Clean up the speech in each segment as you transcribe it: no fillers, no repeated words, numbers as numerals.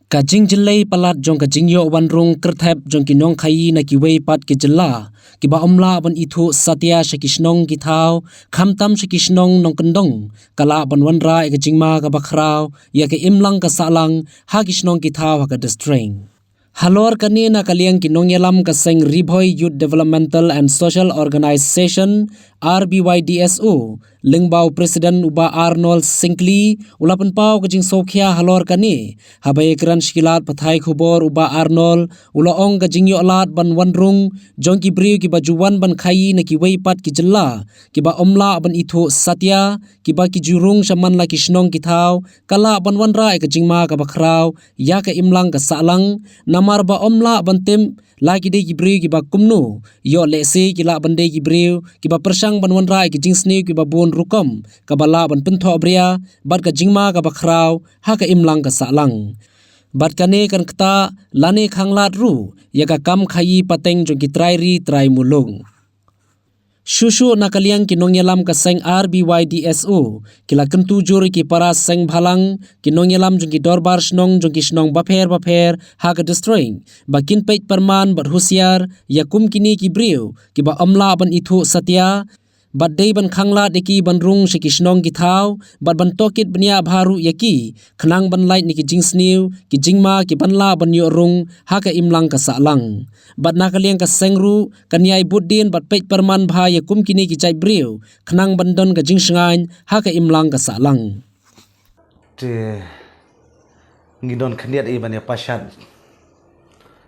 Kajing jelai palat jong kajing yo wanrung kerthep jong kinong khai na kiwei pat ke jela kiba omla ban ithu satya shakishnong ki thau khamtam shakishnong nong kendong kala ban wanra e kajing ma ka bakhrau ya ke imlang ka salang ha kishnong ki thau ha ka distreng halor kani na kaliang kinong yalam ka seng Ribhoi Youth Developmental and Social Organization RBYDSO lingbau Presiden uba Arnold Sinclair ulapan pau kajing sokhia halor kani habai kran shikilat pathai khubor uba Arnold ulaong kajing yo alat ban wanrung jongki briu ki bajuwan ban khai na ki weipat ki jella ki ba omla ban ithu satya ki ba ki jurung shaman la kishnong ki thau kala ban wanra e kajing ma ka bakhrau ya ka imlang ka salang namar ba omla ban tem la ki de ki briu ki ba kumnu yo le se ki la ban de ki briu ki ba persang ban wanra e ki jing sni ki ba bun rukom ka bala ban pentho bria bat ka jingma ka bakhrau ha ka imlang ka salang bat kane kan kta lane khanglat ru ya ka kam khai pateng jong ki trai ri trai mulung Shushu na kaliang kinong yalam ka seng RBYDSO kila kentu juri ki para seng bhalang kinong yalam jong ki dorbar snong jong ki snong baper ha ka destroying bakin peit perman bat husiar yakum kini ki briu ki ba amla ban ithu satya bat dei ban khangla deki ban rung shikishnong ki thau bat ban tokit bnia bharu yaki khnang ban light ni ki jingsniu ki jingma ki banla ban yo rung ha ka imlang ka salang bat na kaliang ka sengru kanyai buddin bat peit perman bha yakum kini ki chai briu khnang ban don ka jingsngain ha ka imlang ka salang te ngidon khniat e ban ya pashat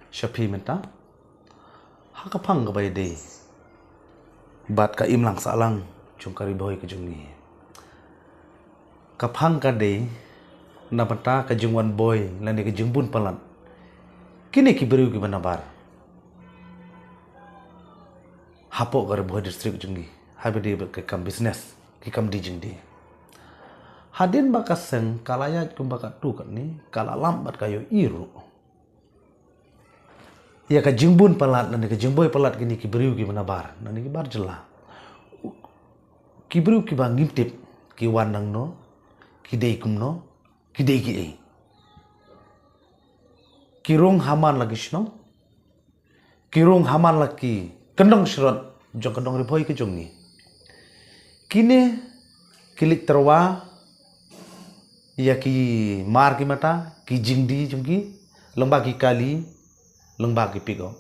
shapi menta ha ka phang ka bai de bat ka imlang salang chung kari boy ka jung ni ka phang ka de na bata ka jungwan boy lani ka jungbun palan kini ki beru ki banabar hapo gar boy district jungi habedi ka kam business ki kam di jing di hadin ba ka seng kalaya kum ba ka tu kan ni kala lambat kayo iru ya ka jingbun palat nani ka jingboy palat kini ki beru ki banabar nani ki bar jela ki beru ki bang ngimtip ki wanang no ki dei kum no ki dei ki ei ki rong haman lagi shno ki rong haman lagi kendong shrot jong kendong Ribhoi ki jong ni kine kilik terwa ya ki mar ki mata ki jingdi jong ki lembah ki kali lembah ki pigo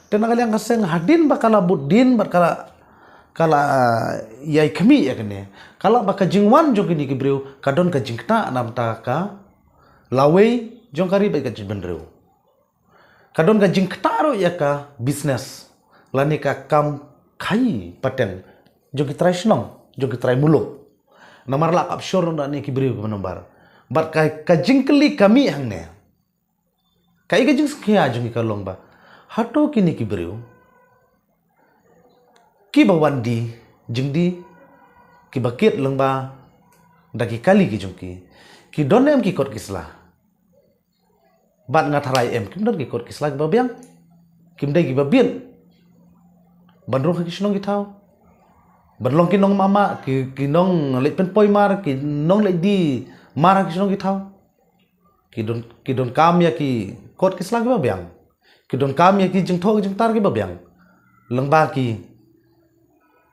dan kalian kaseng hadin bakala buddin bakala kala yai kami ya kene kala baka jingwan jong kini ki breu kadon ka jingta nam ta ka lawe jong kari ba ka jibendreu kadon ka jingta ro ya ka business lani ka kam khai paten jong ki trai snong jong ki trai muluk namar la kap shor na ni ki breu ki nombar bat ka jingkli kami hangne kai ga jing skya jong ka longba hato kini ki breu ki bawandi jingdi ki bakit lengba daki kali ki jongki ki donem ki kot kisla bat ngatharai em kim don ki kot kisla ki babiang kim dai ki babien bandrong ki snong ki thau bandlong ki nong mama ki nong le pen poi mar ki nong le di mar ki snong ki thau ki don kam ya ki kot kisla ki babiang ki don kam ya ki jingtho ki jingtar ki babiang lengba ki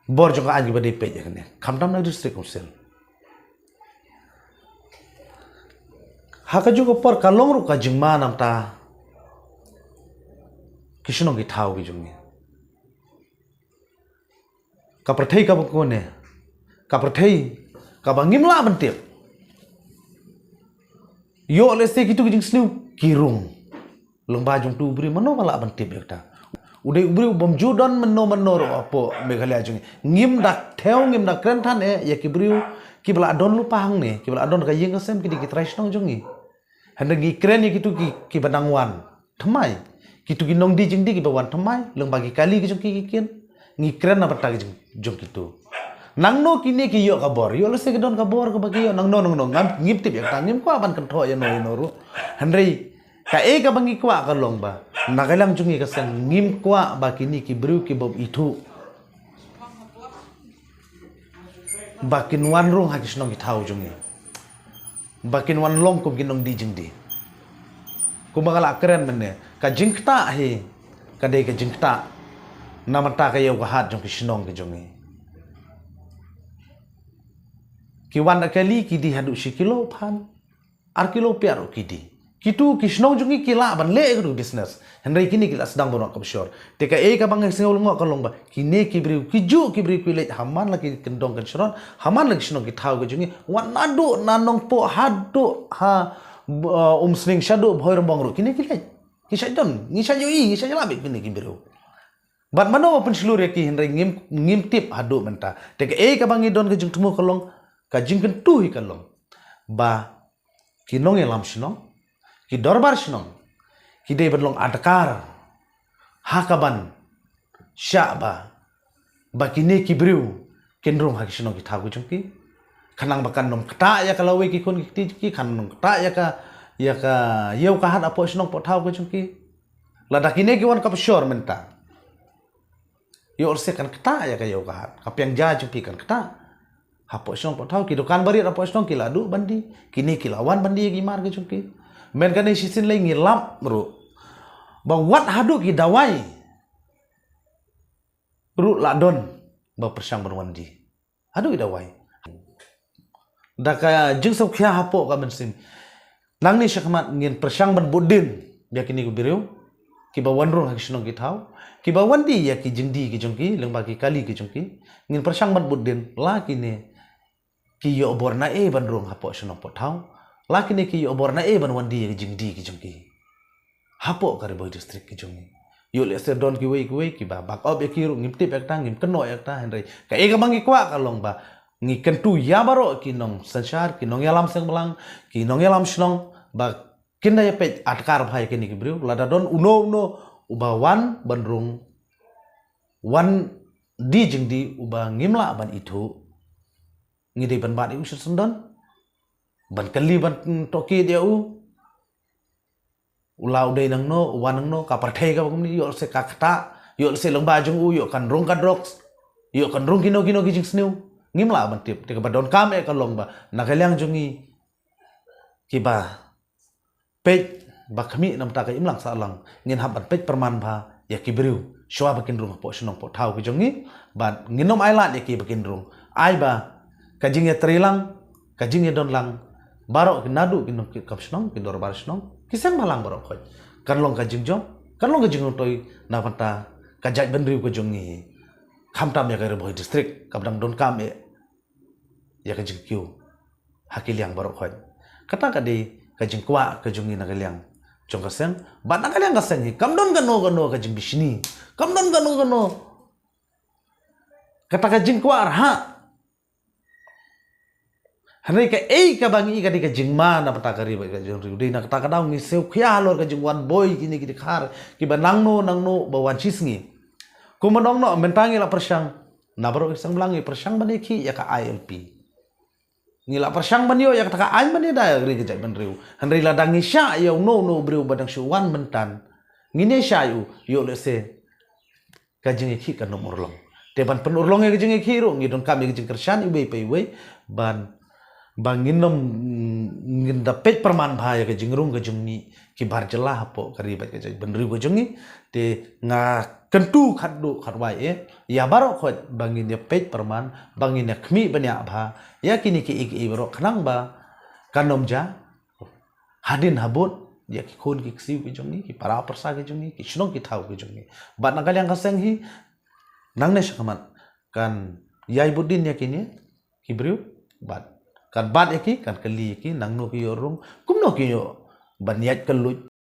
bor jong an ki bade pe ya kene khamdam na district council haka juga por kalong ru ka jingma nam ta kishnong ki thau ki jong ni ka prathei ka ko ne ka prathei ka bangim la bante yo le se ki tu jing sliu kirung lengba jong tu bri mano bala bante bekta udah ubri bom judan menor apa Meghalaya jung ngim dak theo ngim dak kren than ya ki bri ki bala don lu pahang ne ki bala don ka yeng sem ki di trai snong jung ni handa gi kren ni kitu ki banangwan thamai kitu ki nong di jing di ki bawan thamai leng bagi kali ki jung ki kien ngi kren na bata ki jung kitu nang no kini ki yo kabor yo le se ki don kabor ka bagi yo nang no ngam ngip tip ya tangim ko aban kan tho ya no ru handrei ka e ka bangi kwa ka long ba nagalang jungi ka sang ngim kwa ba kini ki bru ki bob itu bakin wan rong ha kisnong ki thau jungi bakin wan long kum kinong di jing di kumangala keren mene ka jingta hi kadai ka jingta namata ka yau ka hat jong kisnong ke jongi ki wan kali ki di hadu kilo phan ar kilo piaro ki di kitu kisnong jongi kila ban le gru business henry kini kila sedang bonok ka besor te ka ka bang singol ngo ka long ba kini ki bri ki ju ki bri ki le haman la ki kendong kan shron haman la kisnong ki thau ke jongi wan nadu nanong po hadu ha sling shadu bhoir bongru kini ki le ki shadon ni shajui ni shajala be kini ki bri bat mano pun seluruh ki henry ngim tip hadu menta te ka ka bang don ke jung tumu kalong ka jing kan tu hi kalong ba kinong elam shnong ki dorbar shnong ki dei berlong adakar hakaban syaba ba kini ki briu kenrong hak shnong ki thagu jungki khanang bakan nom kta ya kalawe ki kon ki khanong kta ya ka yeu ka hat apo shnong po thagu jungki lada kini ki wan ka pshor menta yo orse kan kta ya ka yeu ka hat kapiang ja jungki kan kta hapo shnong po thagu ki dukan bari apo shnong ki ladu bandi kini ki lawan bandi ki mar ke jungki men kan sisin lagi ngilap bro ba wat hadu ki dawai ru ladon ba persang berwandi hadu ki dawai da ka jing sau khia hapo ka bensim lang ni syakmat ngin persang ban budin bia kini ku biriu ki ba wanrung hak snong ki thau ki ba wandi ya ki jingdi ki jongki leng ba ki kali ki jongki ngin persang ban budin la kini ki yo borna ban rung hapo snong po thau laki ni ki obor na ban wandi ki jingdi ki jongki hapo kare boy district ki jongi yo le se don ki wei ki ba bak ob ki ru ngim tip ekta ngim keno ekta henry ka ega mangi kwa kalong ba ngi kentu ya baro ki nong sanchar ki nong yalam seng belang ki nong yalam shnong ba kinda ya pe atkar bhai ki ni ki bru lada don uno uba wan bandrung wan di jingdi uba ngimla ban itu ngide ban ba di usur sundon ban kali ban toki dia ulau dei nang no wanang no ka parthai ka bang ni yo se ka khata yo se long ba jung yo kan rong ka drox yo kan rong kino ki jing sniu ngimla ban tip te ka don kam e ka long ba na kaliang jungi ki ba pe ba khami nam ta ka imlang sa lang ngin hab ban pe perman ba ya ki briu shwa ba kin rung po shnong po thau ki jungi ba nginom ailat ya ki ba kin rung ai ba ka jing ya trilang ka jing ya don lang barok nadu kinong kapsnong kindor barsnong kisang malang barok khoj kanlong ka jingjom kanlong ka jingjom toy na panta ka jaj benriu ko jongi khamtam ya kare boy district kabdang don kam e ya ka jingkyu hakiliang barok khoj kata ka de ka jingkwa ka jongi na kaliang jong ka seng ba na kaliang ka seng hi kamdon ka no ka jing bishni kamdon ka no kata ka jingkwa ha Henry ka ka bangi ka di ka jingma na pata kari ba ka jing riu na kata kadang ngi seu khia lor ka jingwan boy kini ki khar ki ba nangno ba wan chisngi kumanong no mentangi la persang na baro isang blangi persang bani ki ya ka ILP ngila persang bani yo ya ka ai bani da ri ka jai ban riu Henry la dangi sha yo no briu badang shuwan mentan ngine sha yo le se ka jingi ki ka nomor long te ban penurlong ka jingi ki ro ngidon kami ka jing kershan iwe pe iwe ban banginom nginda pet perman bahaya ke jingrung ke jungni ki bar jelah hapo karibat ke benri ke jungi te nga kentu khaddu kharwai ya baro khot bangin ya pet perman bangin ya khmi banya bha ya kini ki ik ibro khnang ba kanomja hadin habut ya ki khon ki ksiu ke jungi ki para persa ke jungi ki shnong ki thau ke jungi bat nagal yang kaseng hi nangne shakamat kan yai budin ya kini ki briu bat kan bat eki kan kali eki nang no ki yorung kum no ki yo ban yat kelut